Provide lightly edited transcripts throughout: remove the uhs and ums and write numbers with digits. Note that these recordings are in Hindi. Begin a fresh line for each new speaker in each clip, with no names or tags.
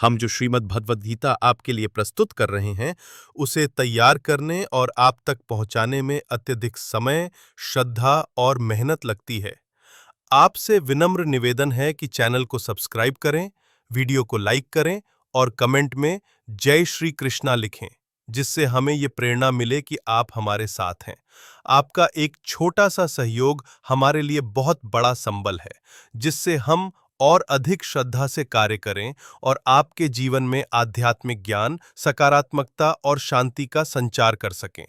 हम जो श्रीमद् भगवद गीता आपके लिए प्रस्तुत कर रहे हैं, उसे तैयार करने और आप तक पहुंचाने में अत्यधिक समय, श्रद्धा और मेहनत लगती है। आपसे विनम्र निवेदन है कि चैनल को सब्सक्राइब करें, वीडियो को लाइक करें और कमेंट में जय श्री कृष्णा लिखें, जिससे हमें ये प्रेरणा मिले कि आप हमारे साथ हैं। आपका एक छोटा सा सहयोग हमारे लिए बहुत बड़ा संबल है, जिससे हम और अधिक श्रद्धा से कार्य करें और आपके जीवन में आध्यात्मिक ज्ञान, सकारात्मकता और शांति का संचार कर सकें।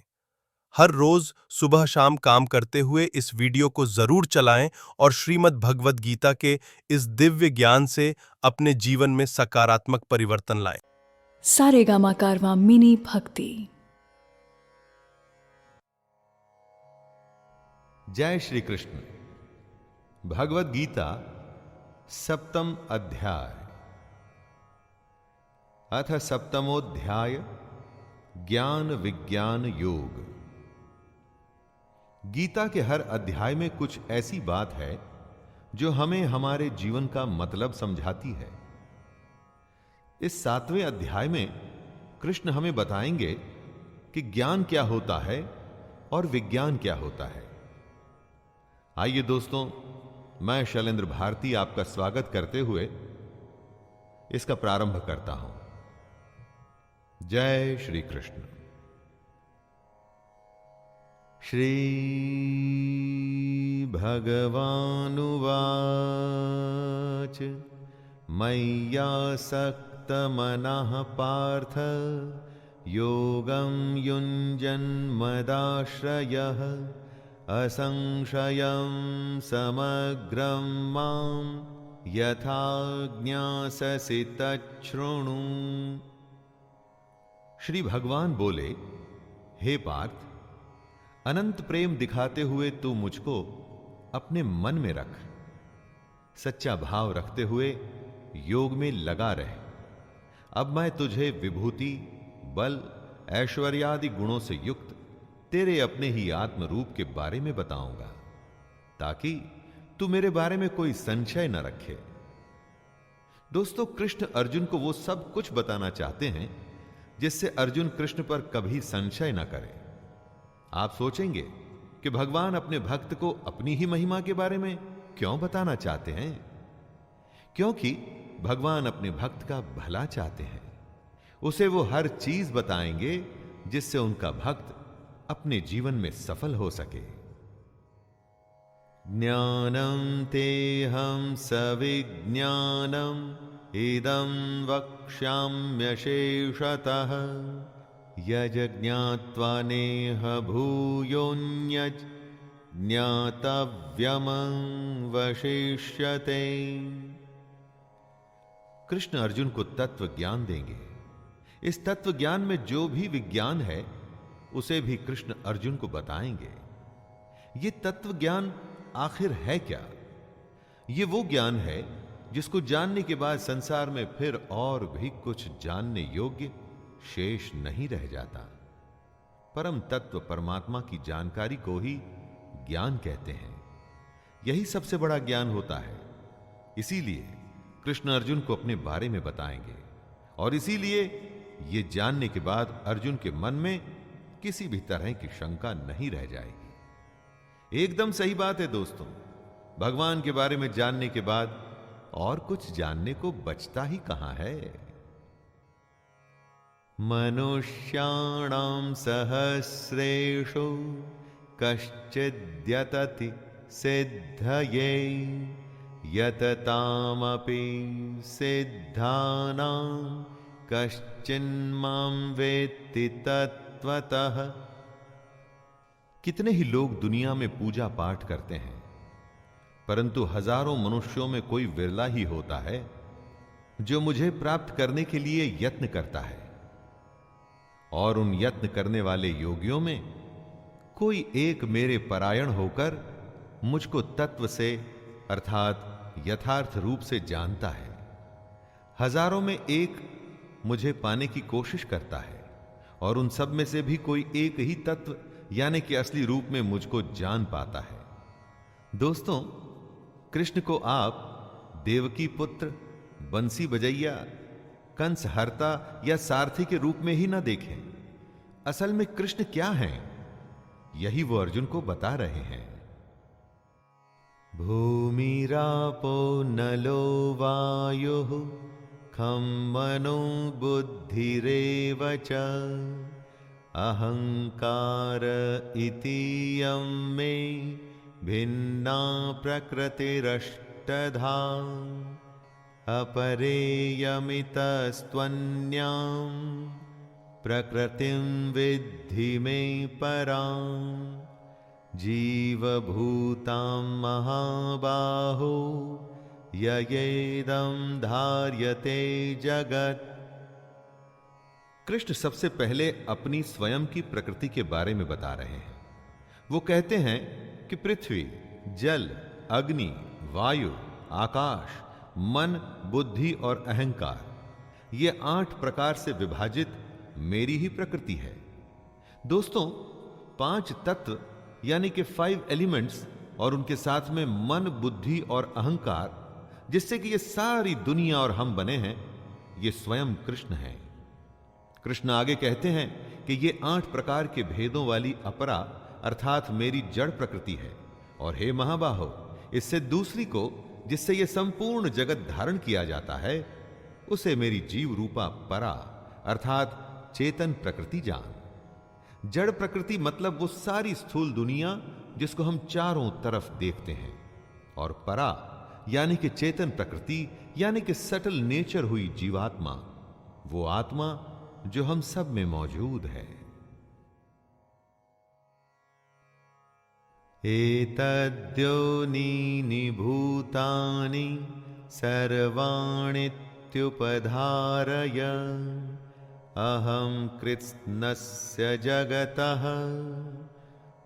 हर रोज सुबह शाम काम करते हुए इस वीडियो को जरूर चलाएं और श्रीमद् भगवद गीता के इस दिव्य ज्ञान से अपने जीवन में सकारात्मक परिवर्तन लाएं।
सारेगामा कारवां मिनी भक्ति।
जय श्री कृष्ण। भगवद गीता सप्तम अध्याय। अथ सप्तमोध्याय ज्ञान विज्ञान योग। गीता के हर अध्याय में कुछ ऐसी बात है जो हमें हमारे जीवन का मतलब समझाती है। इस 7वें अध्याय में कृष्ण हमें बताएंगे कि ज्ञान क्या होता है और विज्ञान क्या होता है। आइए दोस्तों, मैं शैलेंद्र भारती आपका स्वागत करते हुए इसका प्रारंभ करता हूं। जय श्री कृष्ण। श्री भगवानुवाच मय्यासक्तमनः पार्थ योगं युञ्जन्मदाश्रयः असंशयं समग्रं मां यथा ज्ञास्यसि तच्छृणु। श्री भगवान बोले, हे पार्थ, अनंत प्रेम दिखाते हुए तू मुझको अपने मन में रख। सच्चा भाव रखते हुए योग में लगा रहे। अब मैं तुझे विभूति, बल, ऐश्वर्यादि गुणों से युक्त तेरे अपने ही आत्म रूप के बारे में बताऊंगा, ताकि तू मेरे बारे में कोई संशय न रखे। दोस्तों, कृष्ण अर्जुन को वो सब कुछ बताना चाहते हैं जिससे अर्जुन कृष्ण पर कभी संशय न करे। आप सोचेंगे कि भगवान अपने भक्त को अपनी ही महिमा के बारे में क्यों बताना चाहते हैं? क्योंकि भगवान अपने भक्त का भला चाहते हैं। उसे वो हर चीज बताएंगे जिससे उनका भक्त अपने जीवन में सफल हो सके। ज्ञानं तेहं सविज्ञानम इदं वक्ष्याम्यशेषतः यज्ञात्वा नेह भूयोऽन्यज् ज्ञातव्यमवशिष्यते। कृष्ण अर्जुन को तत्व ज्ञान देंगे। इस तत्व ज्ञान में जो भी विज्ञान है उसे भी कृष्ण अर्जुन को बताएंगे। ये तत्व ज्ञान आखिर है क्या? ये वो ज्ञान है जिसको जानने के बाद संसार में फिर और भी कुछ जानने योग्य शेष नहीं रह जाता। परम तत्व परमात्मा की जानकारी को ही ज्ञान कहते हैं। यही सबसे बड़ा ज्ञान होता है। इसीलिए कृष्ण अर्जुन को अपने बारे में बताएंगे और इसीलिए ये जानने के बाद अर्जुन के मन में किसी भी तरह की शंका नहीं रह जाएगी। एकदम सही बात है दोस्तों। भगवान के बारे में जानने के बाद और कुछ जानने को बचता ही कहां है। मनुष्याणां सहस्रेषु कश्चिद्यतति सिद्धये यततामपि सिद्धानां कश्चिन्मां वेत्ति तत्त्वतः। कितने ही लोग दुनिया में पूजा पाठ करते हैं, परंतु हजारों मनुष्यों में कोई विरला ही होता है जो मुझे प्राप्त करने के लिए यत्न करता है। और उन यत्न करने वाले योगियों में कोई एक मेरे परायण होकर मुझको तत्व से अर्थात यथार्थ रूप से जानता है। हजारों में एक मुझे पाने की कोशिश करता है और उन सब में से भी कोई एक ही तत्व यानी कि असली रूप में मुझको जान पाता है। दोस्तों, कृष्ण को आप देवकी पुत्र, बंसी बजैया, कंस हर्ता या सारथी के रूप में ही ना देखें। असल में कृष्ण क्या हैं, यही वो अर्जुन को बता रहे हैं। भूमिरापो नलो वायुः खं मनो बुद्धिरेव च अहंकार इति यं मे भिन्ना प्रकृतिरष्टधा अपरेयमितस्त्वन्यां प्रकृतिं विद्धि मे परां जीवभूतां महाबाहो ययेदं धार्यते जगत्। कृष्ण सबसे पहले अपनी स्वयं की प्रकृति के बारे में बता रहे हैं। वो कहते हैं कि पृथ्वी, जल, अग्नि, वायु, आकाश, मन, बुद्धि और अहंकार, ये 8 प्रकार से विभाजित मेरी ही प्रकृति है। दोस्तों, 5 तत्व यानी कि 5 एलिमेंट्स और उनके साथ में मन, बुद्धि और अहंकार, जिससे कि ये सारी दुनिया और हम बने हैं, ये स्वयं कृष्ण हैं। कृष्ण आगे कहते हैं कि ये 8 प्रकार के भेदों वाली अपरा अर्थात मेरी जड़ प्रकृति है। और हे महाबाहो, इससे दूसरी को, जिससे ये संपूर्ण जगत धारण किया जाता है, उसे मेरी जीव रूपा परा अर्थात चेतन प्रकृति जान। जड़ प्रकृति मतलब वो सारी स्थूल दुनिया जिसको हम चारों तरफ देखते हैं, और परा यानी कि चेतन प्रकृति यानी कि सटल नेचर हुई जीवात्मा, वो आत्मा जो हम सब में मौजूद है। एतद्योनीनि भूतानि सर्वाणीत्युपधारय अहं कृत्स्नस्य जगतः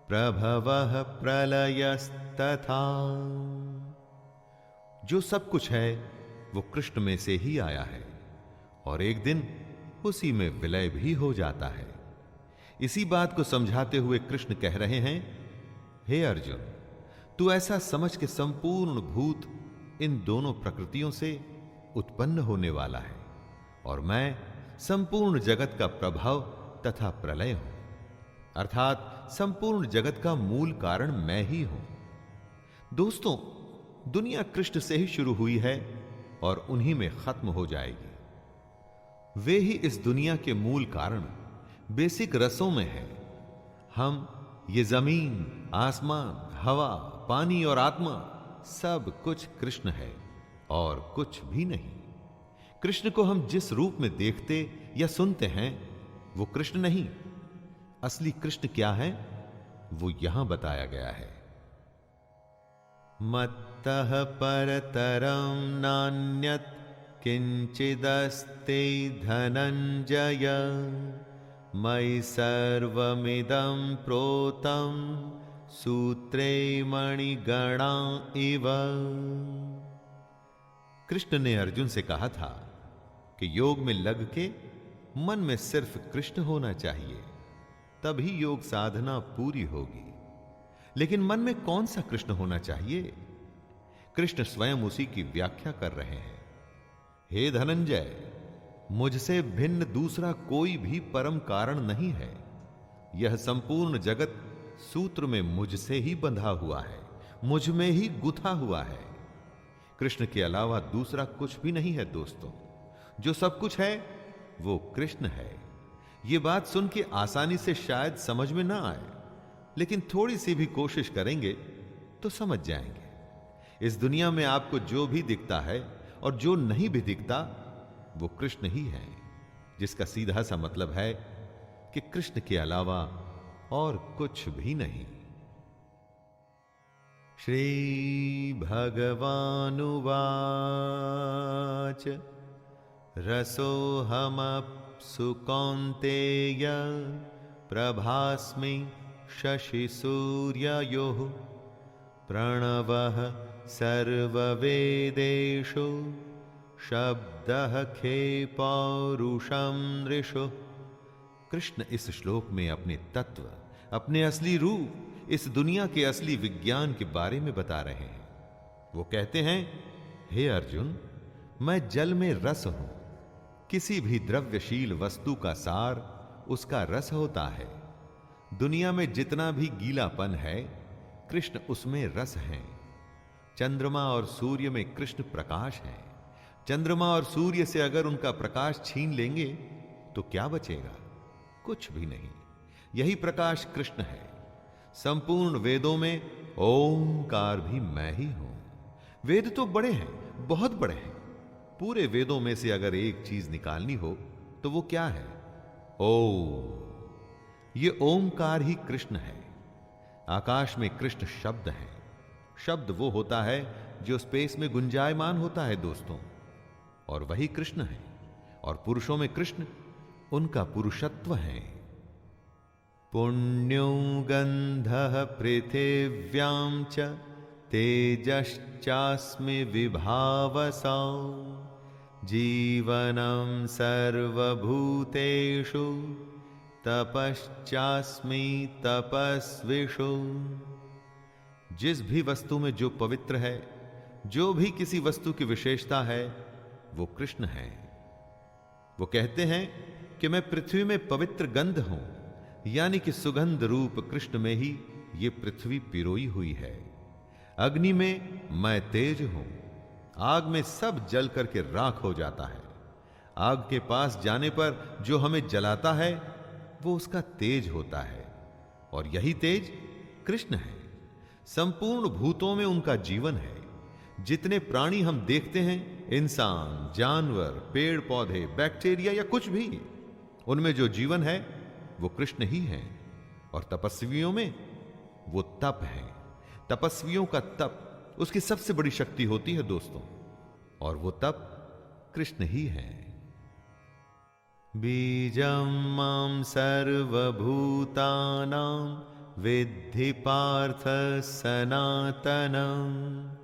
प्रभवः प्रलयस्तथा। जो सब कुछ है वो कृष्ण में से ही आया है और एक दिन उसी में विलय भी हो जाता है। इसी बात को समझाते हुए कृष्ण कह रहे हैं, हे अर्जुन, तू ऐसा समझ के संपूर्ण भूत इन दोनों प्रकृतियों से उत्पन्न होने वाला है और मैं संपूर्ण जगत का प्रभाव तथा प्रलय हूं, अर्थात संपूर्ण जगत का मूल कारण मैं ही हूं। दोस्तों, दुनिया कृष्ण से ही शुरू हुई है और उन्हीं में खत्म हो जाएगी। वे ही इस दुनिया के मूल कारण बेसिक रसों में है। हम ये जमीन, आसमान, हवा, पानी और आत्मा सब कुछ कृष्ण है और कुछ भी नहीं। कृष्ण को हम जिस रूप में देखते या सुनते हैं वो कृष्ण नहीं। असली कृष्ण क्या है वो यहां बताया गया है। मत्तः परतरं नान्यत् किंचिदस्ति धनंजय मयि सर्वमिदं प्रोतं सूत्रे मणिगणा इव। कृष्ण ने अर्जुन से कहा था कि योग में लग के मन में सिर्फ कृष्ण होना चाहिए, तभी योग साधना पूरी होगी। लेकिन मन में कौन सा कृष्ण होना चाहिए? कृष्ण स्वयं उसी की व्याख्या कर रहे हैं। हे धनंजय, मुझसे भिन्न दूसरा कोई भी परम कारण नहीं है। यह संपूर्ण जगत सूत्र में मुझसे ही बंधा हुआ है, मुझ में ही गुथा हुआ है। कृष्ण के अलावा दूसरा कुछ भी नहीं है। दोस्तों, जो सब कुछ है वो कृष्ण है। यह बात सुन के आसानी से शायद समझ में ना आए, लेकिन थोड़ी सी भी कोशिश करेंगे तो समझ जाएंगे। इस दुनिया में आपको जो भी दिखता है और जो नहीं भी दिखता वो कृष्ण ही है, जिसका सीधा सा मतलब है कि कृष्ण के अलावा और कुछ भी नहीं। श्री भगवानुवाच रसोऽहमप्सु कौन्तेय प्रभास्मि शशिसूर्ययोः प्रणवः सर्ववेदेषु शब्दः खे पौरुषं नृषु। कृष्ण इस श्लोक में अपने तत्व, अपने असली रूप, इस दुनिया के असली विज्ञान के बारे में बता रहे हैं। वो कहते हैं, हे अर्जुन, मैं जल में रस हूं, किसी भी द्रव्यशील वस्तु का सार उसका रस होता है। दुनिया में जितना भी गीलापन है, कृष्ण उसमें रस है। चंद्रमा और सूर्य में कृष्ण प्रकाश है। चंद्रमा और सूर्य से अगर उनका प्रकाश छीन लेंगे तो क्या बचेगा? कुछ भी नहीं। यही प्रकाश कृष्ण है। संपूर्ण वेदों में ओंकार भी मैं ही हूं। वेद तो बड़े हैं, बहुत बड़े हैं। पूरे वेदों में से अगर एक चीज निकालनी हो तो वो क्या है? ओम। ये ओंकार ही कृष्ण है। आकाश में कृष्ण शब्द है। शब्द वो होता है जो स्पेस में गुंजायमान होता है दोस्तों, और वही कृष्ण है। और पुरुषों में कृष्ण उनका पुरुषत्व है। पुण्यो गंधः पृथिव्यां च तेजश्चास्मि विभावसा जीवनं सर्वभूतेषु तपश्चास्मि तपस्विषु। जिस भी वस्तु में जो पवित्र है, जो भी किसी वस्तु की विशेषता है, वो कृष्ण है। वो कहते हैं कि मैं पृथ्वी में पवित्र गंध हूं, यानी कि सुगंध रूप कृष्ण में ही ये पृथ्वी पिरोई हुई है। अग्नि में मैं तेज हूं। आग में सब जल करके राख हो जाता है। आग के पास जाने पर जो हमें जलाता है वो उसका तेज होता है, और यही तेज कृष्ण है। संपूर्ण भूतों में उनका जीवन है। जितने प्राणी हम देखते हैं, इंसान, जानवर, पेड़ पौधे, बैक्टीरिया या कुछ भी, उनमें जो जीवन है वो कृष्ण ही है। और तपस्वियों में वो तप है। तपस्वियों का तप उसकी सबसे बड़ी शक्ति होती है दोस्तों, और वो तप कृष्ण ही है। बीजं मां सर्वभूतानां विद्धि पार्थ सनातनं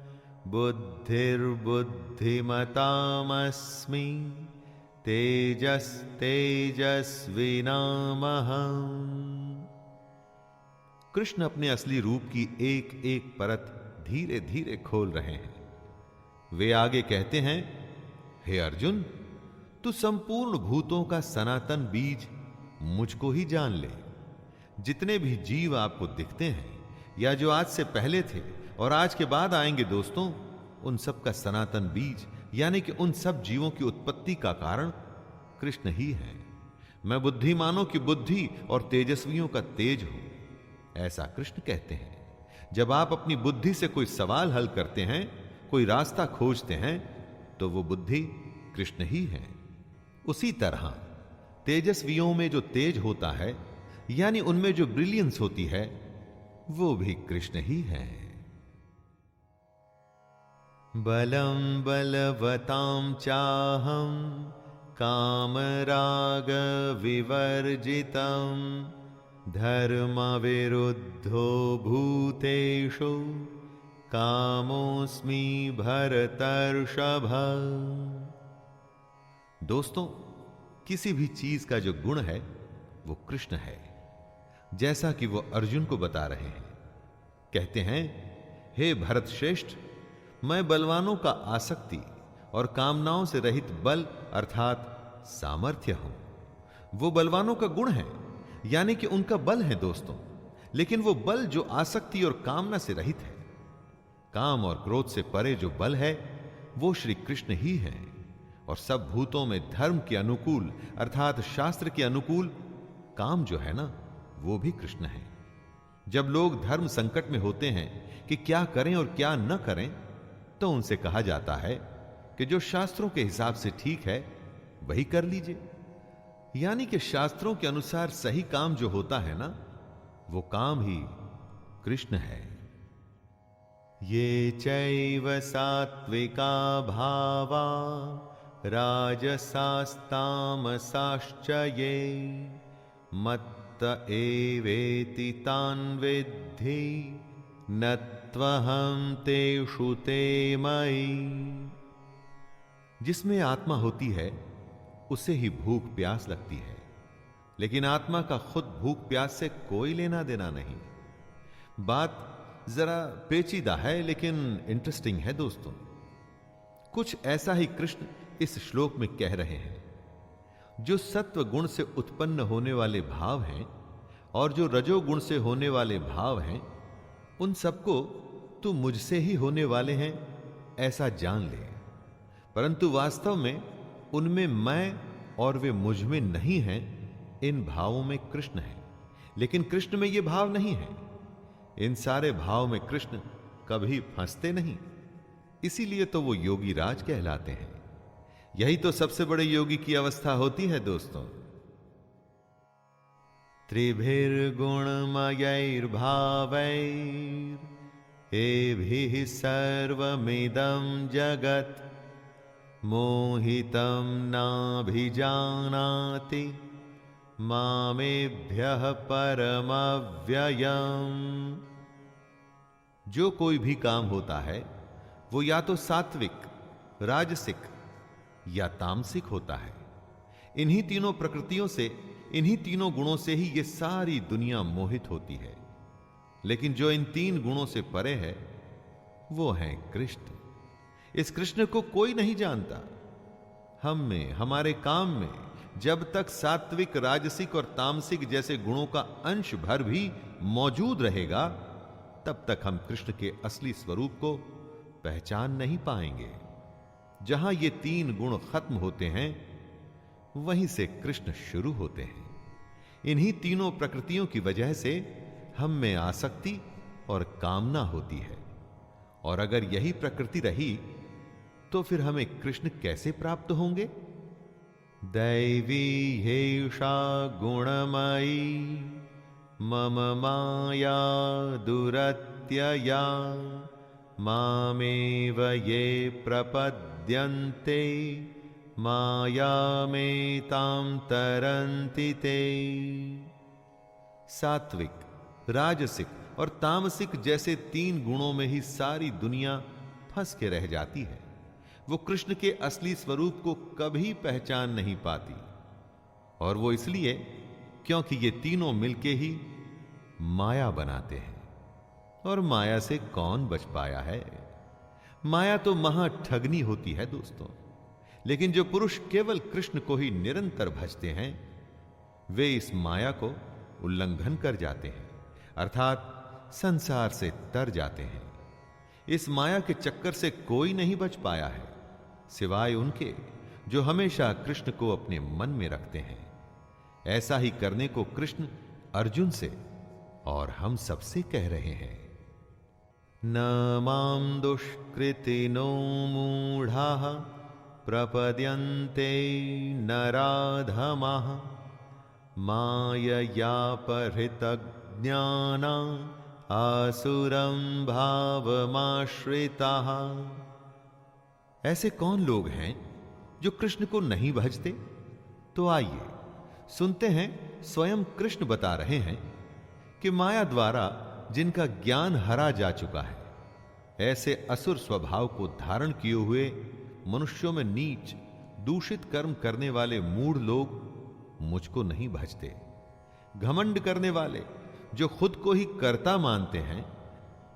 बुद्धिर्बुद्धिमतामस्मि तेजस्तेजस्विनामहम्। कृष्ण अपने असली रूप की एक एक परत धीरे धीरे खोल रहे हैं। वे आगे कहते हैं, हे अर्जुन, तू संपूर्ण भूतों का सनातन बीज मुझको ही जान ले। जितने भी जीव आपको दिखते हैं या जो आज से पहले थे और आज के बाद आएंगे दोस्तों, उन सब का सनातन बीज यानी कि उन सब जीवों की उत्पत्ति का कारण कृष्ण ही है। मैं बुद्धिमानों की बुद्धि और तेजस्वियों का तेज हूं, ऐसा कृष्ण कहते हैं। जब आप अपनी बुद्धि से कोई सवाल हल करते हैं, कोई रास्ता खोजते हैं, तो वो बुद्धि कृष्ण ही है। उसी तरह तेजस्वियों में जो तेज होता है, यानी उनमें जो ब्रिलियंस होती है, वो भी कृष्ण ही है। बलं बलवतां चाहं कामराग विवर्जितं धर्मविरुद्धो भूतेषु कामोऽस्मि भरतर्षभ। दोस्तों, किसी भी चीज का जो गुण है वो कृष्ण है, जैसा कि वो अर्जुन को बता रहे हैं। कहते हैं, हे भरत श्रेष्ठ, मैं बलवानों का आसक्ति और कामनाओं से रहित बल अर्थात सामर्थ्य हूं। वो बलवानों का गुण है, यानी कि उनका बल है दोस्तों, लेकिन वो बल जो आसक्ति और कामना से रहित है। काम और क्रोध से परे जो बल है वो श्री कृष्ण ही है। और सब भूतों में धर्म के अनुकूल अर्थात शास्त्र के अनुकूल काम जो है ना, वो भी कृष्ण है। जब लोग धर्म संकट में होते हैं कि क्या करें और क्या न करें, तो उनसे कहा जाता है कि जो शास्त्रों के हिसाब से ठीक है वही कर लीजिए। यानी कि शास्त्रों के अनुसार सही काम जो होता है ना, वो काम ही कृष्ण है। ये चैव सात्विका भावा राजसास्तामसाश्च ये मत्त एवेति तान् विद्धि न त्वहं तेषु ते मयि। जिसमें आत्मा होती है उसे ही भूख प्यास लगती है, लेकिन आत्मा का खुद भूख प्यास से कोई लेना देना नहीं। बात जरा पेचीदा है लेकिन इंटरेस्टिंग है दोस्तों। कुछ ऐसा ही कृष्ण इस श्लोक में कह रहे हैं। जो सत्व गुण से उत्पन्न होने वाले भाव हैं और जो रजोगुण से होने वाले भाव हैं, उन सबको तू मुझसे ही होने वाले हैं ऐसा जान ले। परंतु वास्तव में उनमें मैं और वे मुझ में नहीं हैं। इन भावों में कृष्ण है, लेकिन कृष्ण में ये भाव नहीं है। इन सारे भाव में कृष्ण कभी फंसते नहीं, इसीलिए तो वो योगी राज कहलाते हैं। यही तो सबसे बड़े योगी की अवस्था होती है दोस्तों। त्रिभिर्गुणमयैर्भावैर् एभिः सर्वमिदं जगत् मोहितं नाभिजानाति मामेभ्यः परमव्ययम्। जो कोई भी काम होता है वो या तो सात्विक, राजसिक या तामसिक होता है। इन्हीं तीनों प्रकृतियों से, इन्हीं तीनों गुणों से ही ये सारी दुनिया मोहित होती है। लेकिन जो इन तीन गुणों से परे है वो है कृष्ण। इस कृष्ण को कोई नहीं जानता। हम में, हमारे काम में जब तक सात्विक, राजसिक और तामसिक जैसे गुणों का अंश भर भी मौजूद रहेगा, तब तक हम कृष्ण के असली स्वरूप को पहचान नहीं पाएंगे। जहां ये तीन गुण खत्म होते हैं, वहीं से कृष्ण शुरू होते हैं। इन्हीं तीनों प्रकृतियों की वजह से हम में आसक्ति और कामना होती है। और अगर यही प्रकृति रही तो फिर हमें कृष्ण कैसे प्राप्त होंगे? दैवी हेषा गुणमयी मम माया दुरत्यया मामेव ये प्रपद्यन्ते मायामेतां तरन्ति ते। सात्विक, राजसिक और तामसिक जैसे तीन गुणों में ही सारी दुनिया फंस के रह जाती है। वो कृष्ण के असली स्वरूप को कभी पहचान नहीं पाती। और वो इसलिए क्योंकि ये तीनों मिलके ही माया बनाते हैं। और माया से कौन बच पाया है? माया तो महा ठगनी होती है दोस्तों। लेकिन जो पुरुष केवल कृष्ण को ही निरंतर भजते हैं, वे इस माया को उल्लंघन कर जाते हैं, अर्थात संसार से तर जाते हैं। इस माया के चक्कर से कोई नहीं बच पाया है, सिवाय उनके जो हमेशा कृष्ण को अपने मन में रखते हैं। ऐसा ही करने को कृष्ण अर्जुन से और हम सबसे कह रहे हैं। न मां दुष्कृतिनो मूढ़ाः प्रपद्यन्ते नराधमाः माययापहृतज्ञाना आसुरं भावमाश्रिताः। ऐसे कौन लोग हैं जो कृष्ण को नहीं भजते? तो आइए सुनते हैं, स्वयं कृष्ण बता रहे हैं कि माया द्वारा जिनका ज्ञान हरा जा चुका है, ऐसे असुर स्वभाव को धारण किए हुए मनुष्यों में नीच, दूषित कर्म करने वाले मूढ़ लोग मुझको नहीं भजते। घमंड करने वाले जो खुद को ही कर्ता मानते हैं,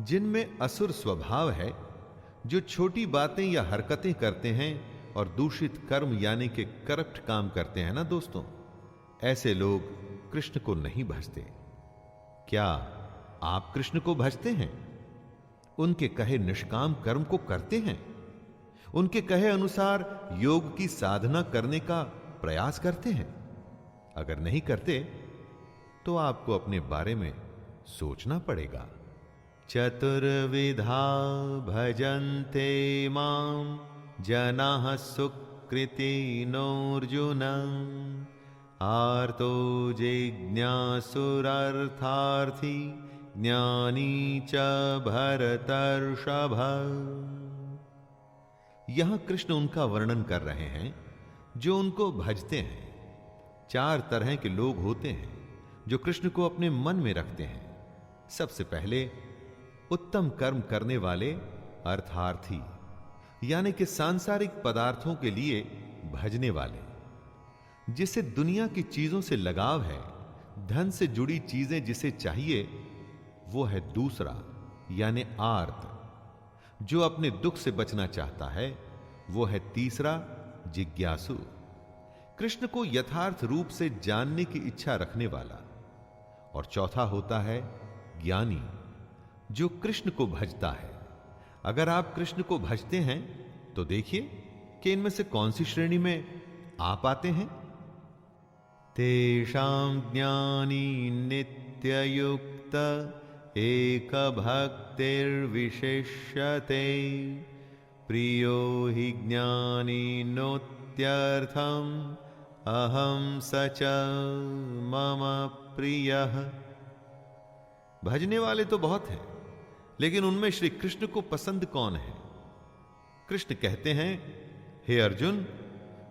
जिनमें असुर स्वभाव है, जो छोटी बातें या हरकतें करते हैं और दूषित कर्म यानी कि करप्ट काम करते हैं ना दोस्तों, ऐसे लोग कृष्ण को नहीं भजते। क्या आप कृष्ण को भजते हैं? उनके कहे निष्काम कर्म को करते हैं? उनके कहे अनुसार योग की साधना करने का प्रयास करते हैं? अगर नहीं करते तो आपको अपने बारे में सोचना पड़ेगा। चतुर्विधा भजन्ते मां जनाः सुकृतिनोऽर्जुन आर्तो जिज्ञासुरर्थार्थी ज्ञानी च भरतर्षभ। यहां कृष्ण उनका वर्णन कर रहे हैं जो उनको भजते हैं। चार तरह के लोग होते हैं जो कृष्ण को अपने मन में रखते हैं। सबसे पहले उत्तम कर्म करने वाले अर्थार्थी, यानी कि सांसारिक पदार्थों के लिए भजने वाले, जिसे दुनिया की चीजों से लगाव है, धन से जुड़ी चीजें जिसे चाहिए, वो है दूसरा, यानी आर्त। जो अपने दुख से बचना चाहता है वो है तीसरा, जिज्ञासु। कृष्ण को यथार्थ रूप से जानने की इच्छा रखने वाला। और चौथा होता है ज्ञानी, जो कृष्ण को भजता है। अगर आप कृष्ण को भजते हैं तो देखिए कि इनमें से कौन सी श्रेणी में आप आते हैं। तेषां ज्ञानी नित्ययुक्त एक भक्तिर्विशिष्यते प्रियो हि ज्ञानिनोत्यर्थम अहम सच मम प्रियः। भजने वाले तो बहुत हैं, लेकिन उनमें श्री कृष्ण को पसंद कौन है? कृष्ण कहते हैं, हे अर्जुन,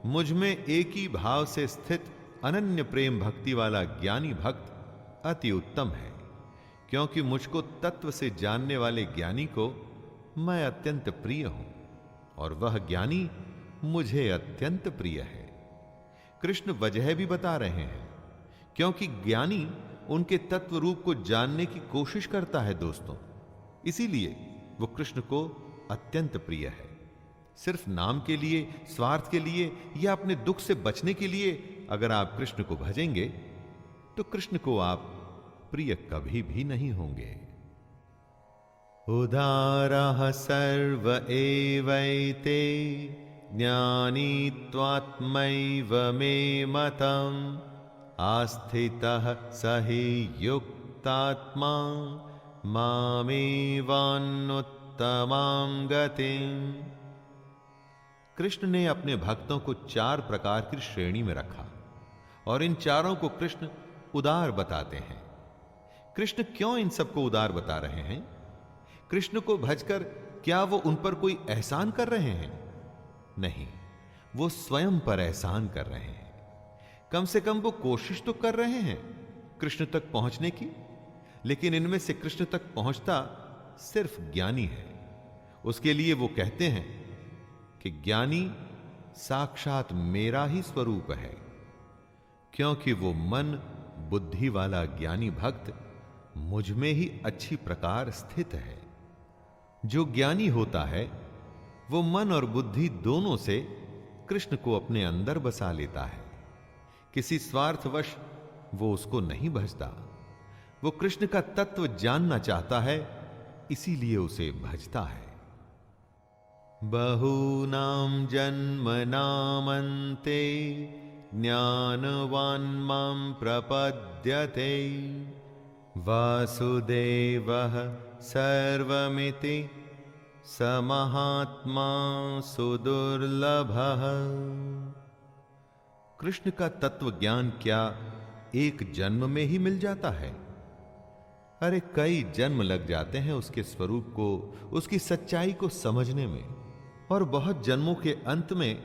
मुझ में एक ही भाव से स्थित अनन्य प्रेम भक्ति वाला ज्ञानी भक्त अति उत्तम है, क्योंकि मुझको तत्व से जानने वाले ज्ञानी को मैं अत्यंत प्रिय हूं और वह ज्ञानी मुझे अत्यंत प्रिय है। कृष्ण वजह भी बता रहे हैं, क्योंकि ज्ञानी उनके तत्व रूप को जानने की कोशिश करता है दोस्तों, इसीलिए वो कृष्ण को अत्यंत प्रिय है। सिर्फ नाम के लिए, स्वार्थ के लिए या अपने दुख से बचने के लिए अगर आप कृष्ण को भजेंगे तो कृष्ण को आप प्रिय कभी भी नहीं होंगे। उदारः सर्व एवैते ज्ञानी त्वात्मैव मे मतम् आस्थितः स हि युक्तात्मा मामेवान्नुत्तमां गतिम्। कृष्ण ने अपने भक्तों को 4 प्रकार की श्रेणी में रखा और इन चारों को कृष्ण उदार बताते हैं। कृष्ण क्यों इन सबको उदार बता रहे हैं? कृष्ण को भजकर क्या वो उन पर कोई एहसान कर रहे हैं? नहीं, वो स्वयं पर एहसान कर रहे हैं। कम से कम वो कोशिश तो कर रहे हैं कृष्ण तक पहुंचने की, लेकिन इनमें से कृष्ण तक पहुंचता सिर्फ ज्ञानी है। उसके लिए वो कहते हैं कि ज्ञानी साक्षात मेरा ही स्वरूप है, क्योंकि वो मन बुद्धि वाला ज्ञानी भक्त मुझ में ही अच्छी प्रकार स्थित है। जो ज्ञानी होता है वो मन और बुद्धि दोनों से कृष्ण को अपने अंदर बसा लेता है। किसी स्वार्थवश वो उसको नहीं भजता, वो कृष्ण का तत्व जानना चाहता है, इसीलिए उसे भजता है। बहूनां जन्मनामन्ते ज्ञानवान् मां प्रपद्यते वासुदेवः सर्वमिति स महात्मा सुदुर्लभः। कृष्ण का तत्व ज्ञान क्या एक जन्म में ही मिल जाता है? अरे कई जन्म लग जाते हैं उसके स्वरूप को, उसकी सच्चाई को समझने में। और बहुत जन्मों के अंत में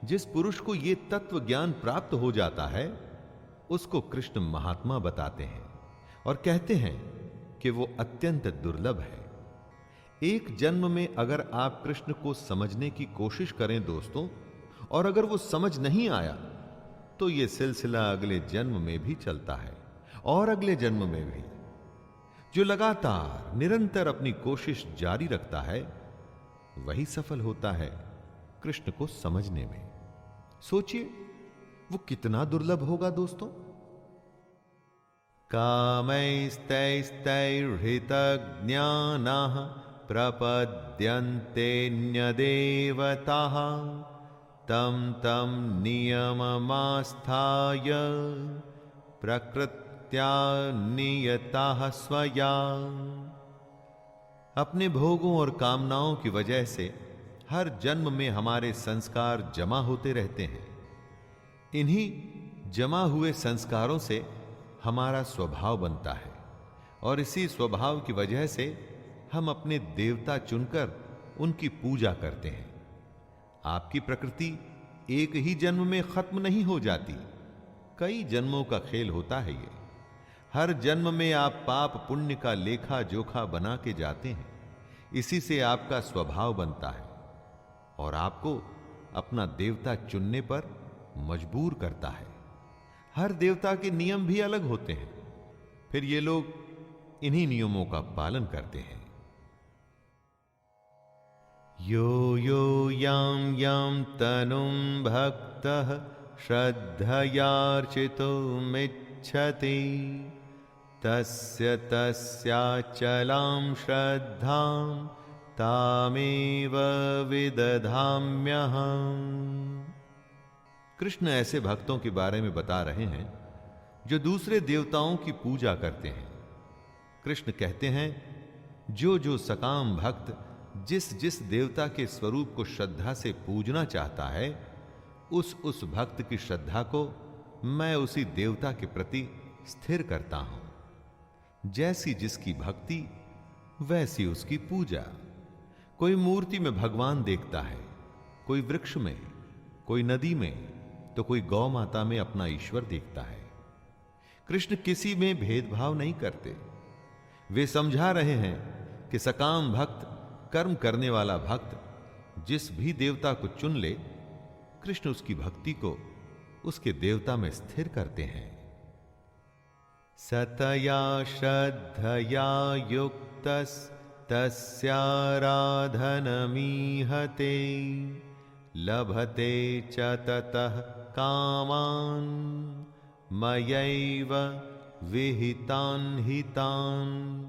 जिस पुरुष को यह तत्व ज्ञान प्राप्त हो जाता है उसको कृष्ण महात्मा बताते हैं और कहते हैं कि वो अत्यंत दुर्लभ है। एक जन्म में अगर आप कृष्ण को समझने की कोशिश करें दोस्तों, और अगर वो समझ नहीं आया तो यह सिलसिला अगले जन्म में भी चलता है और अगले जन्म में भी। जो लगातार निरंतर अपनी कोशिश जारी रखता है वही सफल होता है कृष्ण को समझने में। सोचिए वो कितना दुर्लभ होगा दोस्तों। कामैस्तैस्तैर्हृतज्ञानाः प्रपद्यन्तेऽन्यदेवताः तं तं नियममास्थाय प्रकृत्या नियताः स्वया। अपने भोगों और कामनाओं की वजह से हर जन्म में हमारे संस्कार जमा होते रहते हैं। इन्हीं जमा हुए संस्कारों से हमारा स्वभाव बनता है और इसी स्वभाव की वजह से हम अपने देवता चुनकर उनकी पूजा करते हैं। आपकी प्रकृति एक ही जन्म में खत्म नहीं हो जाती, कई जन्मों का खेल होता है ये। हर जन्म में आप पाप पुण्य का लेखा जोखा बना के जाते हैं, इसी से आपका स्वभाव बनता है और आपको अपना देवता चुनने पर मजबूर करता है। हर देवता के नियम भी अलग होते हैं, फिर ये लोग इन्हीं नियमों का पालन करते हैं। यो यो यां यां तनुं भक्तः श्रद्धयार्चितुमिच्छति तस्य तस्याचलां श्रद्धां तामेव विदधाम्यहम्। कृष्ण ऐसे भक्तों के बारे में बता रहे हैं जो दूसरे देवताओं की पूजा करते हैं। कृष्ण कहते हैं, जो जो सकाम भक्त जिस जिस देवता के स्वरूप को श्रद्धा से पूजना चाहता है, उस भक्त की श्रद्धा को मैं उसी देवता के प्रति स्थिर करता हूं। जैसी जिसकी भक्ति वैसी उसकी पूजा। कोई मूर्ति में भगवान देखता है, कोई वृक्ष में, कोई नदी में, तो कोई गौ माता में अपना ईश्वर देखता है। कृष्ण किसी में भेदभाव नहीं करते। वे समझा रहे हैं कि सकाम भक्त, कर्म करने वाला भक्त जिस भी देवता को चुन ले, कृष्ण उसकी भक्ति को उसके देवता में स्थिर करते हैं। सतया श्रद्धया युक्तस् तस्याराधनमीहते लभते च ततः कामान् मयैव विहितान् हितान्।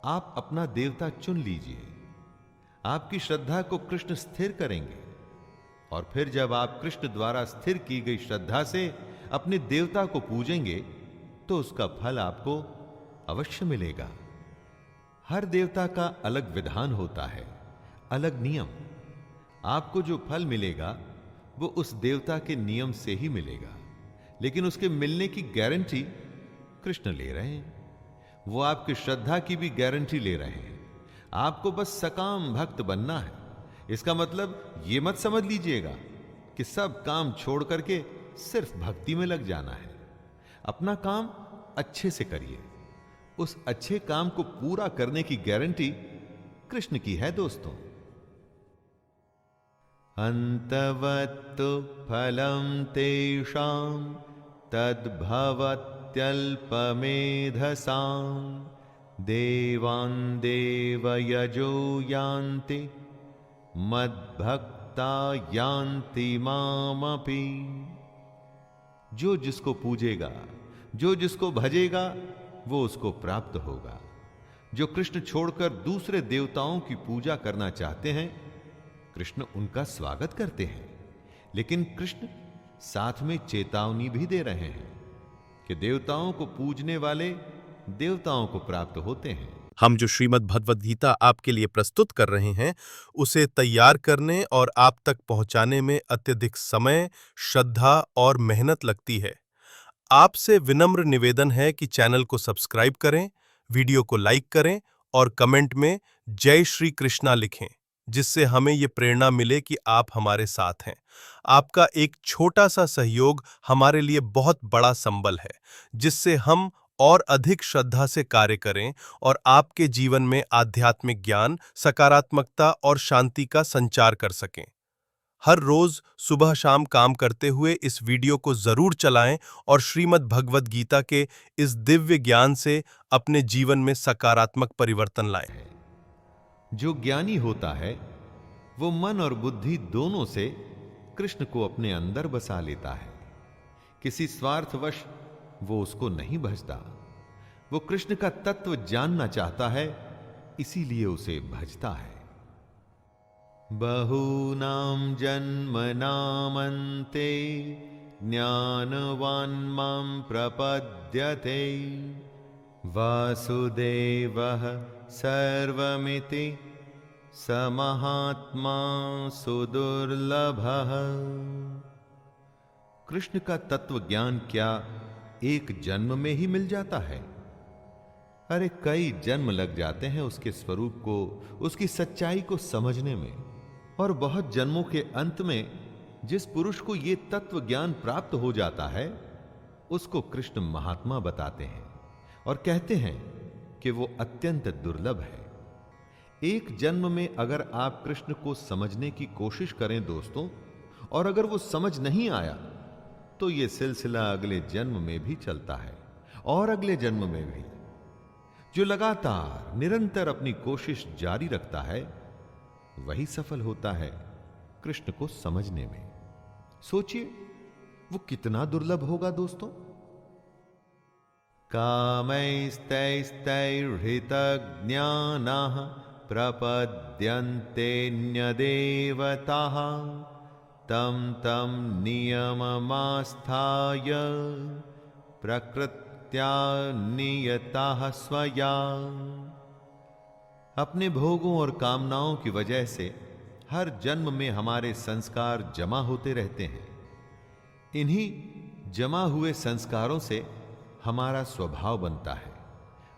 आप अपना देवता चुन लीजिए। आपकी श्रद्धा को कृष्ण स्थिर करेंगे, और फिर जब आप कृष्ण द्वारा स्थिर की गई श्रद्धा से अपने देवता को पूजेंगे तो उसका फल आपको अवश्य मिलेगा। हर देवता का अलग विधान होता है, अलग नियम। आपको जो फल मिलेगा वो उस देवता के नियम से ही मिलेगा, लेकिन उसके मिलने की गारंटी कृष्ण ले रहे हैं। वो आपकी श्रद्धा की भी गारंटी ले रहे हैं। आपको बस सकाम भक्त बनना है। इसका मतलब ये मत समझ लीजिएगा कि सब काम छोड़ करके सिर्फ भक्ति में लग जाना है। अपना काम अच्छे से करिए। उस अच्छे काम को पूरा करने की गारंटी कृष्ण की है दोस्तों। अंतवत्तु फलम तेषां तद्भवत्यल्पमेधसां देवान् देवयजो यान्ति मद्भक्ता यान्ति मामपि। जो जिसको पूजेगा, जो जिसको भजेगा, वो उसको प्राप्त होगा। जो कृष्ण छोड़कर दूसरे देवताओं की पूजा करना चाहते हैं, कृष्ण उनका स्वागत करते हैं, लेकिन कृष्ण साथ में चेतावनी भी दे रहे हैं कि देवताओं को पूजने वाले देवताओं को प्राप्त होते हैं।
हम जो श्रीमद् भगवद गीता आपके लिए प्रस्तुत कर रहे हैं, उसे तैयार करने और आप तक पहुंचाने में अत्यधिक समय, श्रद्धा और मेहनत लगती है। आपसे विनम्र निवेदन है कि चैनल को सब्सक्राइब करें, वीडियो को लाइक करें और कमेंट में जय श्री कृष्णा लिखें, जिससे हमें ये प्रेरणा मिले कि आप हमारे साथ हैं। आपका एक छोटा सा सहयोग हमारे लिए बहुत बड़ा संबल है, जिससे हम और अधिक श्रद्धा से कार्य करें और आपके जीवन में आध्यात्मिक ज्ञान, सकारात्मकता और शांति का संचार कर सकें। हर रोज सुबह शाम काम करते हुए इस वीडियो को जरूर चलाएं और श्रीमद् भगवद गीता के इस दिव्य ज्ञान से अपने जीवन में सकारात्मक परिवर्तन लाएं।
जो ज्ञानी होता है वो मन और बुद्धि दोनों से कृष्ण को अपने अंदर बसा लेता है। किसी स्वार्थवश वो उसको नहीं भजता। वो कृष्ण का तत्व जानना चाहता है, इसीलिए उसे भजता है। बहूनां जन्मनामन्ते ज्ञानवान् मां प्रपद्यते वासुदेवः सर्वमिति स महात्मा सुदुर्लभः। कृष्ण का तत्व ज्ञान क्या एक जन्म में ही मिल जाता है? अरे कई जन्म लग जाते हैं उसके स्वरूप को, उसकी सच्चाई को समझने में। और बहुत जन्मों के अंत में जिस पुरुष को यह तत्व ज्ञान प्राप्त हो जाता है, उसको कृष्ण महात्मा बताते हैं और कहते हैं कि वो अत्यंत दुर्लभ है। एक जन्म में अगर आप कृष्ण को समझने की कोशिश करें दोस्तों, और अगर वो समझ नहीं आया, तो ये सिलसिला अगले जन्म में भी चलता है और अगले जन्म में भी। जो लगातार निरंतर अपनी कोशिश जारी रखता है, वही सफल होता है कृष्ण को समझने में। सोचिए वो कितना दुर्लभ होगा दोस्तों। कामैस्तैस्तैर्हृतज्ञानाः प्रपद्यन्तेऽन्यदेवताः तं तं नियममास्थाय प्रकृत्या नियताः स्वया। अपने भोगों और कामनाओं की वजह से हर जन्म में हमारे संस्कार जमा होते रहते हैं। इन्हीं जमा हुए संस्कारों से हमारा स्वभाव बनता है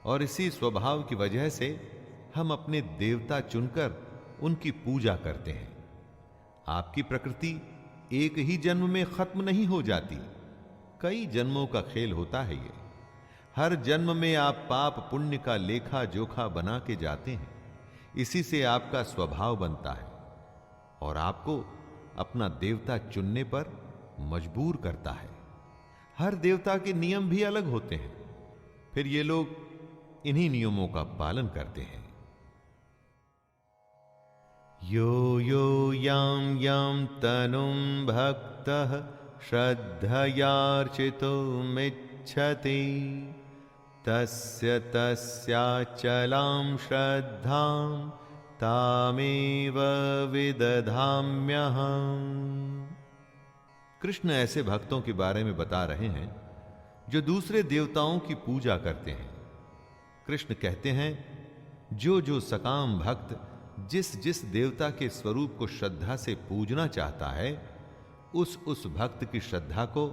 और इसी स्वभाव की वजह से हम अपने देवता चुनकर उनकी पूजा करते हैं। आपकी प्रकृति एक ही जन्म में खत्म नहीं हो जाती, कई जन्मों का खेल होता है ये। हर जन्म में आप पाप पुण्य का लेखा जोखा बना के जाते हैं। इसी से आपका स्वभाव बनता है और आपको अपना देवता चुनने पर मजबूर करता है। हर देवता के नियम भी अलग होते हैं, फिर ये लोग इन्हीं नियमों का पालन करते हैं। यो यो यां यां तनुं भक्तः श्रद्धयार्चितुमिच्छति तस्य तस्याचलां श्रद्धां तामेव विदधाम्यहम्। कृष्ण ऐसे भक्तों के बारे में बता रहे हैं जो दूसरे देवताओं की पूजा करते हैं। कृष्ण कहते हैं, जो जो सकाम भक्त जिस जिस देवता के स्वरूप को श्रद्धा से पूजना चाहता है, उस भक्त की श्रद्धा को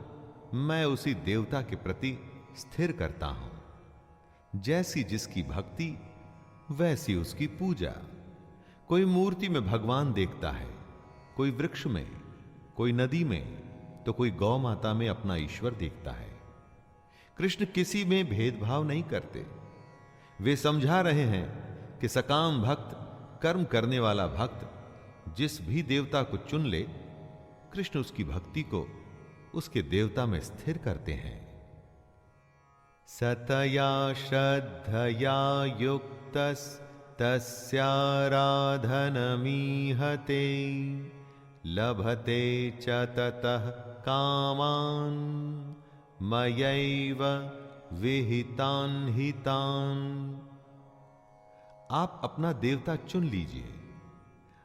मैं उसी देवता के प्रति स्थिर करता हूं। जैसी जिसकी भक्ति वैसी उसकी पूजा। कोई मूर्ति में भगवान देखता है, कोई वृक्ष में, कोई नदी में, तो कोई गौ माता में अपना ईश्वर देखता है। कृष्ण किसी में भेदभाव नहीं करते। वे समझा रहे हैं कि सकाम भक्त, कर्म करने वाला भक्त जिस भी देवता को चुन ले, कृष्ण उसकी भक्ति को उसके देवता में स्थिर करते हैं। सतया श्रद्धया युक्तस्तस्याराधनमीहते लभते च ततः कामान् मयैव विहितान् हितान्। आप अपना देवता चुन लीजिए।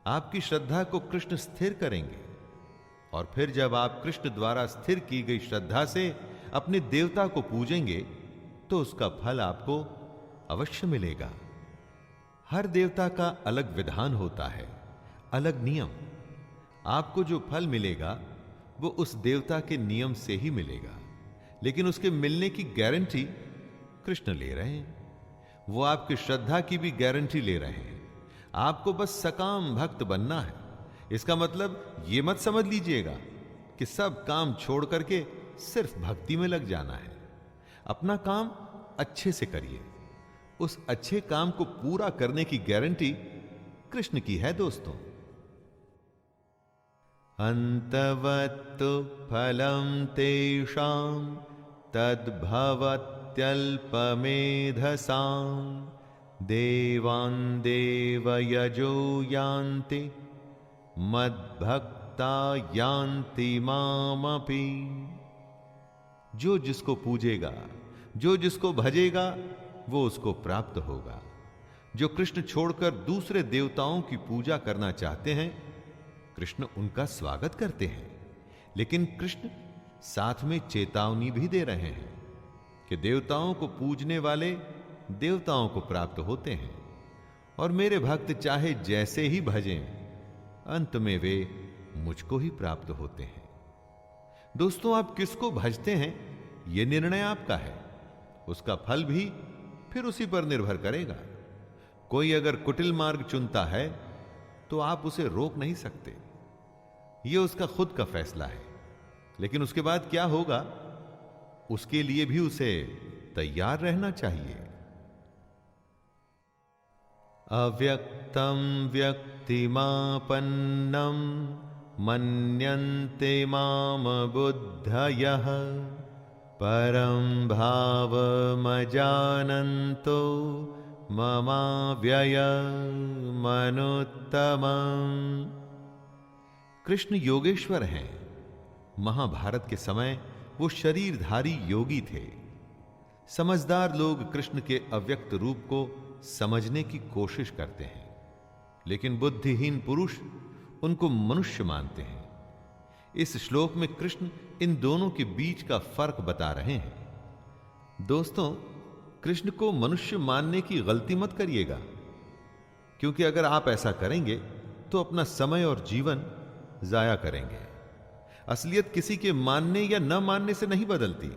आपकी श्रद्धा को कृष्ण स्थिर करेंगे और फिर जब आप कृष्ण द्वारा स्थिर की गई श्रद्धा से अपने देवता को पूजेंगे तो उसका फल आपको अवश्य मिलेगा। हर देवता का अलग विधान होता है, अलग नियम। आपको जो फल मिलेगा वो उस देवता के नियम से ही मिलेगा, लेकिन उसके मिलने की गारंटी कृष्ण ले रहे हैं। वो आपकी श्रद्धा की भी गारंटी ले रहे हैं। आपको बस सकाम भक्त बनना है। इसका मतलब ये मत समझ लीजिएगा कि सब काम छोड़ करके सिर्फ भक्ति में लग जाना है। अपना काम अच्छे से करिए। उस अच्छे काम को पूरा करने की गारंटी कृष्ण की है दोस्तों। अंतवत्तु फलं तेषां तद्भवत्यल्पमेधसां देवान् देवयजो यान्ति मद्भक्ता यान्ति मामपि। जो जिसको पूजेगा, जो जिसको भजेगा, वो उसको प्राप्त होगा। जो कृष्ण छोड़कर दूसरे देवताओं की पूजा करना चाहते हैं, कृष्ण उनका स्वागत करते हैं, लेकिन कृष्ण साथ में चेतावनी भी दे रहे हैं कि देवताओं को पूजने वाले देवताओं को प्राप्त होते हैं और मेरे भक्त चाहे जैसे ही भजें, अंत में वे मुझको ही प्राप्त होते हैं। दोस्तों, आप किसको भजते हैं यह निर्णय आपका है। उसका फल भी फिर उसी पर निर्भर करेगा। कोई अगर कुटिल मार्ग चुनता है तो आप उसे रोक नहीं सकते, यह उसका खुद का फैसला है। लेकिन उसके बाद क्या होगा, उसके लिए भी उसे तैयार रहना चाहिए। अव्यक्तं व्यक्तिमापन्नं मन्यन्ते माम बुद्धयः परं भावमजानन्तो ममाव्ययमनुत्तमम्। कृष्ण योगेश्वर हैं, महाभारत के समय वो शरीरधारी योगी थे। समझदार लोग कृष्ण के अव्यक्त रूप को समझने की कोशिश करते हैं, लेकिन बुद्धिहीन पुरुष उनको मनुष्य मानते हैं। इस श्लोक में कृष्ण इन दोनों के बीच का फर्क बता रहे हैं। दोस्तों, कृष्ण को मनुष्य मानने की गलती मत करिएगा, क्योंकि अगर आप ऐसा करेंगे तो अपना समय और जीवन जाया करेंगे। असलियत किसी के मानने या न मानने से नहीं बदलती,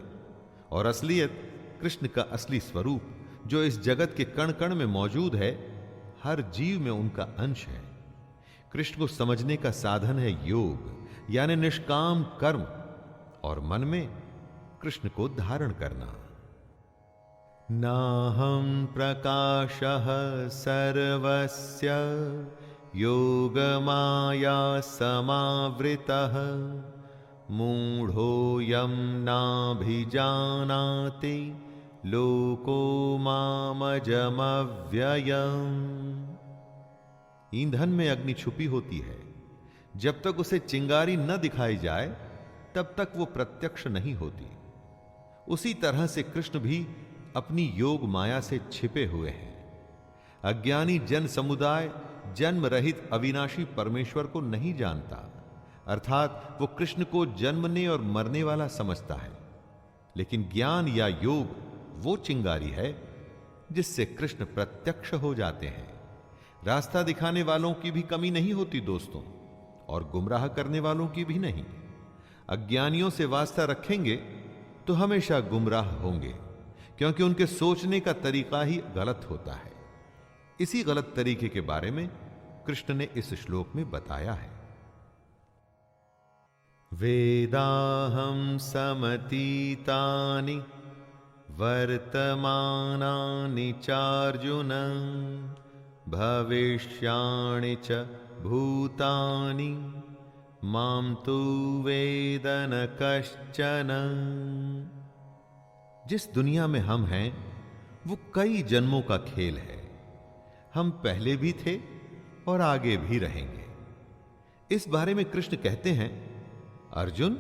और असलियत कृष्ण का असली स्वरूप जो इस जगत के कण कण में मौजूद है, हर जीव में उनका अंश है। कृष्ण को समझने का साधन है योग, यानी निष्काम कर्म, और मन में कृष्ण को धारण करना। नाहं प्रकाशः सर्वस्य योगमाया समावृतः मूढ़ोऽयं नाभिजानाति लोको मामजमव्ययम्। ईंधन में अग्नि छुपी होती है, जब तक उसे चिंगारी न दिखाई जाए तब तक वो प्रत्यक्ष नहीं होती। उसी तरह से कृष्ण भी अपनी योग माया से छिपे हुए हैं। अज्ञानी जन समुदाय जन्म रहित अविनाशी परमेश्वर को नहीं जानता, अर्थात वो कृष्ण को जन्मने और मरने वाला समझता है। लेकिन ज्ञान या योग वो चिंगारी है जिससे कृष्ण प्रत्यक्ष हो जाते हैं। रास्ता दिखाने वालों की भी कमी नहीं होती दोस्तों, और गुमराह करने वालों की भी नहीं। अज्ञानियों से वास्ता रखेंगे तो हमेशा गुमराह होंगे, क्योंकि उनके सोचने का तरीका ही गलत होता है। इसी गलत तरीके के बारे में कृष्ण ने इस श्लोक में बताया है। वेदाहं समतीतानि वर्तमानानि चार्जुन भविष्याणि च भूतानि मां तु वेद न कश्चन। जिस दुनिया में हम हैं वो कई जन्मों का खेल है। हम पहले भी थे और आगे भी रहेंगे। इस बारे में कृष्ण कहते हैं, अर्जुन,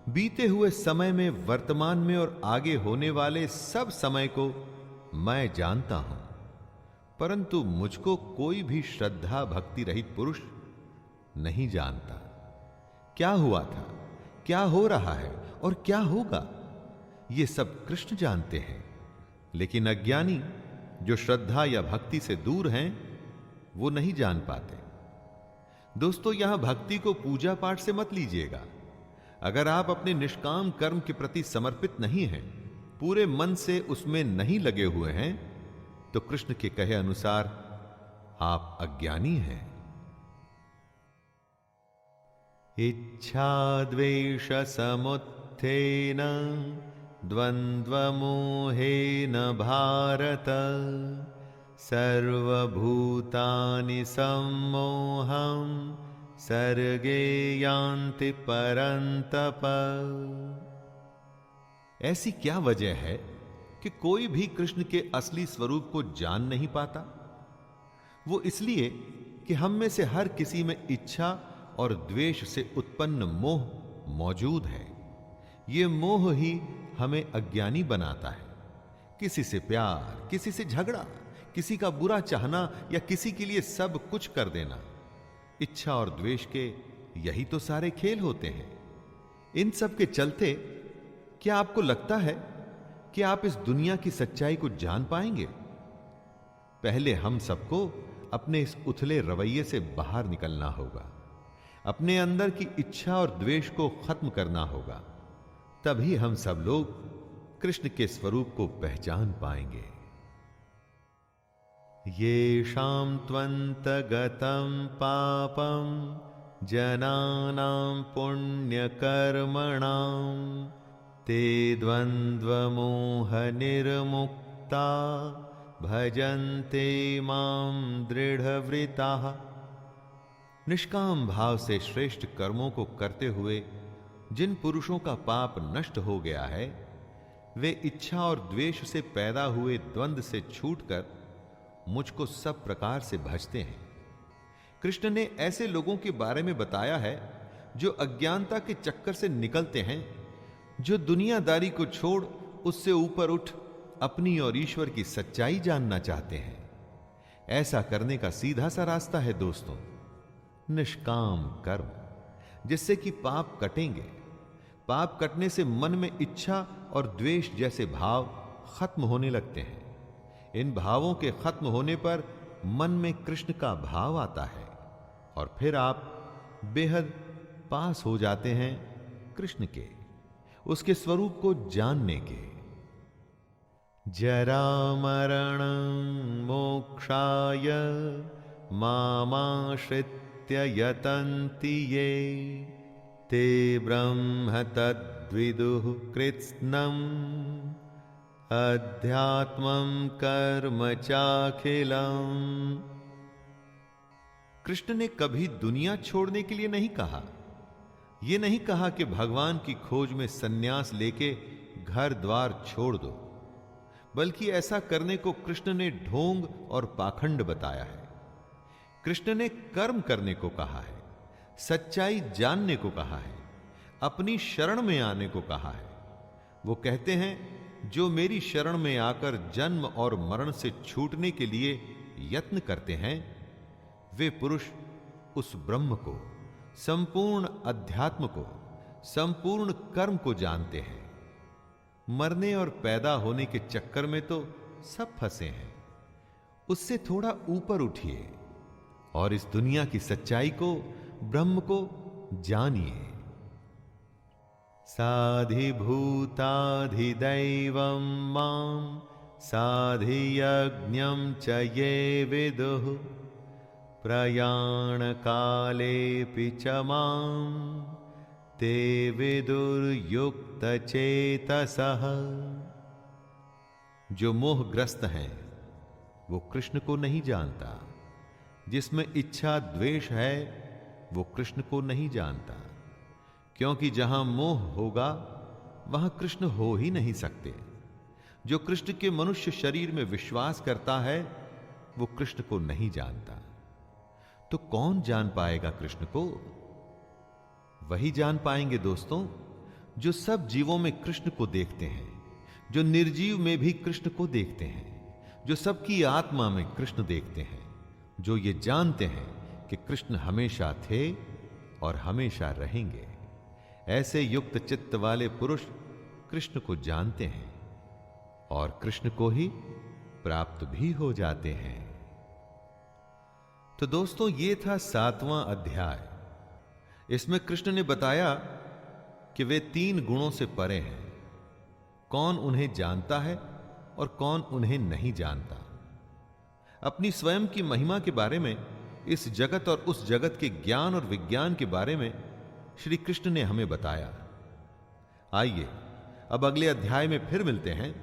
बीते हुए समय में, वर्तमान में और आगे होने वाले सब समय को मैं जानता हूं, परंतु मुझको कोई भी श्रद्धा भक्ति रहित पुरुष नहीं जानता। क्या हुआ था, क्या हो रहा है और क्या होगा, ये सब कृष्ण जानते हैं। लेकिन अज्ञानी जो श्रद्धा या भक्ति से दूर हैं, वो नहीं जान पाते। दोस्तों, यहां भक्ति को पूजा पाठ से मत लीजिएगा। अगर आप अपने निष्काम कर्म के प्रति समर्पित नहीं हैं, पूरे मन से उसमें नहीं लगे हुए हैं, तो कृष्ण के कहे अनुसार आप अज्ञानी हैं। इच्छा द्वेष समुत्थेन द्वंद्वमोहेन भारत सर्वभूतानि सम्मोहं सर्गे यान्ति परन्तप। ऐसी क्या वजह है कि कोई भी कृष्ण के असली स्वरूप को जान नहीं पाता? वो इसलिए कि हम में से हर किसी में इच्छा और द्वेष से उत्पन्न मोह मौजूद है। ये मोह ही हमें अज्ञानी बनाता है। किसी से प्यार, किसी से झगड़ा, किसी का बुरा चाहना या किसी के लिए सब कुछ कर देना, इच्छा और द्वेष के यही तो सारे खेल होते हैं। इन सब के चलते क्या आपको लगता है कि आप इस दुनिया की सच्चाई को जान पाएंगे? पहले हम सबको अपने इस उथले रवैये से बाहर निकलना होगा, अपने अंदर की इच्छा और द्वेष को खत्म करना होगा। तभी हम सब लोग कृष्ण के स्वरूप को पहचान पाएंगे। येषां त्वन्तगतं पापं जनानां पुण्यकर्मणां ते द्वन्द्वमोहनिर्मुक्ता भजन्ते मां दृढ़व्रताः। निष्काम भाव से श्रेष्ठ कर्मों को करते हुए जिन पुरुषों का पाप नष्ट हो गया है, वे इच्छा और द्वेष से पैदा हुए द्वंद्व से छूटकर मुझको सब प्रकार से भजते हैं। कृष्ण ने ऐसे लोगों के बारे में बताया है जो अज्ञानता के चक्कर से निकलते हैं, जो दुनियादारी को छोड़ उससे ऊपर उठ अपनी और ईश्वर की सच्चाई जानना चाहते हैं। ऐसा करने का सीधा सा रास्ता है दोस्तों, निष्काम कर्म, जिससे कि पाप कटेंगे। पाप कटने से मन में इच्छा और द्वेष जैसे भाव खत्म होने लगते हैं। इन भावों के खत्म होने पर मन में कृष्ण का भाव आता है और फिर आप बेहद पास हो जाते हैं कृष्ण के, उसके स्वरूप को जानने के। जरा मरण मोक्षाय मामाश्रित्य यतन्ति ये, ते ब्रह्म तद्विदुः कृत्स्नम् अध्यात्मं कर्म चाखिलम्। कृष्ण ने कभी दुनिया छोड़ने के लिए नहीं कहा। यह नहीं कहा कि भगवान की खोज में सन्यास लेके घर द्वार छोड़ दो, बल्कि ऐसा करने को कृष्ण ने ढोंग और पाखंड बताया है। कृष्ण ने कर्म करने को कहा है, सच्चाई जानने को कहा है, अपनी शरण में आने को कहा है। वो कहते हैं, जो मेरी शरण में आकर जन्म और मरण से छूटने के लिए यत्न करते हैं, वे पुरुष उस ब्रह्म को, संपूर्ण अध्यात्म को, संपूर्ण कर्म को जानते हैं। मरने और पैदा होने के चक्कर में तो सब फंसे हैं। उससे थोड़ा ऊपर उठिए और इस दुनिया की सच्चाई को, ब्रह्म को जानिए। साधिभूताधिदैवं मां साधियज्ञं च ये विदुः प्रयाण कालेऽपि च मां ते विदुर्युक्तचेतसः। जो मोहग्रस्त हैं वो कृष्ण को नहीं जानता, जिसमें इच्छा द्वेष है वो कृष्ण को नहीं जानता, क्योंकि जहां मोह होगा वहां कृष्ण हो ही नहीं सकते। जो कृष्ण के मनुष्य शरीर में विश्वास करता है वो कृष्ण को नहीं जानता। तो कौन जान पाएगा कृष्ण को? वही जान पाएंगे दोस्तों जो सब जीवों में कृष्ण को देखते हैं, जो निर्जीव में भी कृष्ण को देखते हैं, जो सबकी आत्मा में कृष्ण देखते हैं, जो ये जानते हैं कि कृष्ण हमेशा थे और हमेशा रहेंगे। ऐसे युक्त चित्त वाले पुरुष कृष्ण को जानते हैं और कृष्ण को ही प्राप्त भी हो जाते हैं। तो दोस्तों, ये था 7वां अध्याय। इसमें कृष्ण ने बताया कि वे 3 गुणों से परे हैं। कौन उन्हें जानता है और कौन उन्हें नहीं जानता। अपनी स्वयं की महिमा के बारे में, इस जगत और उस जगत के ज्ञान और विज्ञान के बारे में श्री कृष्ण ने हमें बताया। आइए अब अगले अध्याय में फिर मिलते हैं।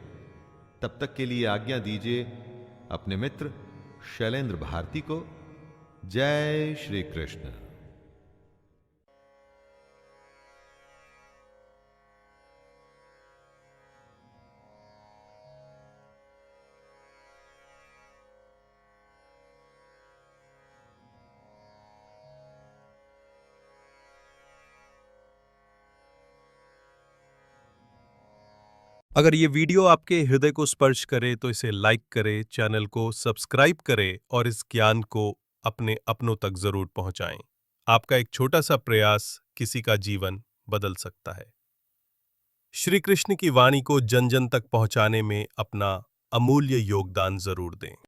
तब तक के लिए आज्ञा दीजिए अपने मित्र शैलेंद्र भारती को। जय श्री कृष्ण।
अगर ये वीडियो आपके हृदय को स्पर्श करे तो इसे लाइक करें, चैनल को सब्सक्राइब करें और इस ज्ञान को अपने अपनों तक जरूर पहुंचाएं। आपका एक छोटा सा प्रयास किसी का जीवन बदल सकता है। श्री कृष्ण की वाणी को जन जन तक पहुंचाने में अपना अमूल्य योगदान जरूर दें।